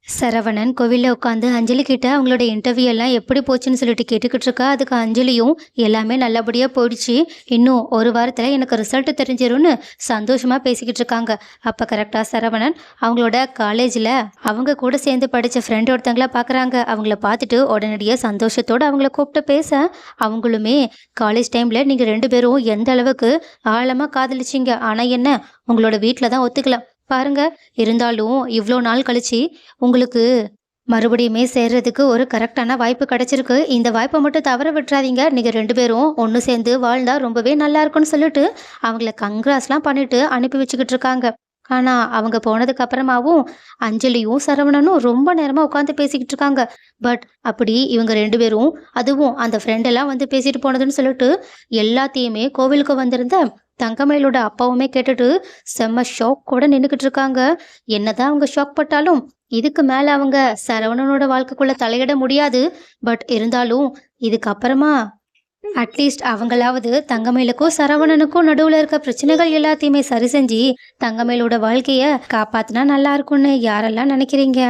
சரவணன் கோவில்ல உட்காந்து அஞ்சலி கிட்ட அவங்களோட இன்டர்வியூ எல்லாம் எப்படி போச்சுன்னு சொல்லிட்டு கேட்டுக்கிட்டு இருக்கா. அதுக்கு அஞ்சலியும் எல்லாமே நல்லபடியா போயிடுச்சு, இன்னும் ஒரு வாரத்துல எனக்கு ரிசல்ட் தெரிஞ்சிரும்னு சந்தோஷமா பேசிக்கிட்டு இருக்காங்க. அப்ப கரெக்டா சரவணன் அவங்களோட காலேஜ்ல அவங்க கூட சேர்ந்து படிச்ச ஃப்ரெண்ட் ஒருத்தங்கள பாக்குறாங்க. அவங்கள பார்த்துட்டு உடனடியே சந்தோஷத்தோட அவங்கள கூப்பிட்டு பேச, அவங்களுமே காலேஜ் டைம்ல நீங்க ரெண்டு பேரும் எந்த அளவுக்கு ஆழமா காதலிச்சீங்க, ஆனா என்ன உங்களோட வீட்டில தான் ஒத்துக்கல பாருங்க. இருந்தாலும் இவ்வளோ நாள் கழிச்சு உங்களுக்கு மறுபடியுமே சேர்றதுக்கு ஒரு கரெக்டான வாய்ப்பு கிடைச்சிருக்கு. இந்த வாய்ப்பை மட்டும் தவற விட்டுறாதீங்க. நீங்க 2 பேரும் ஒண்ணு சேர்ந்து வாழ்ந்தா ரொம்பவே நல்லா இருக்கும்னு சொல்லிட்டு, அவங்கள கங்ராஸ்லாம் பண்ணிட்டு அனுப்பி வச்சுக்கிட்டு இருக்காங்க. ஆனா, அவங்க போனதுக்கு அப்புறமாவும் அஞ்சலியும், சரவணனும் ரொம்ப நேரமா உட்காந்து பேசிக்கிட்டு இருக்காங்க. பட் அப்படி இவங்க 2 பேரும், அதுவும் அந்த ஃப்ரெண்ட் எல்லாம் வந்து பேசிட்டு போனதுன்னு சொல்லிட்டு, எல்லாத்தையுமே கோவிலுக்கு வந்திருந்த தங்கமயிலோட அப்பாவுமே கேட்டுட்டு செம்ம ஷாக்கோட நின்னுக்கிட்டு இருக்காங்க. என்னதான் அவங்க ஷாக் பட்டாலும் இதுக்கு மேல அவங்க சரவணனோட வாழ்க்கைக்குள்ள தலையிட முடியாது. பட் இருந்தாலும் இதுக்கப்புறமா அட்லீஸ்ட் அவங்களாவது தங்கமயிலுக்கும் சரவணனுக்கும் நடுவுல இருக்க பிரச்சனைகள் எல்லாத்தையுமே சரி செஞ்சு தங்கமயிலோட வாழ்க்கைய காப்பாத்தினா நல்லா இருக்கும்னு யாரெல்லாம் நினைக்கிறீங்க?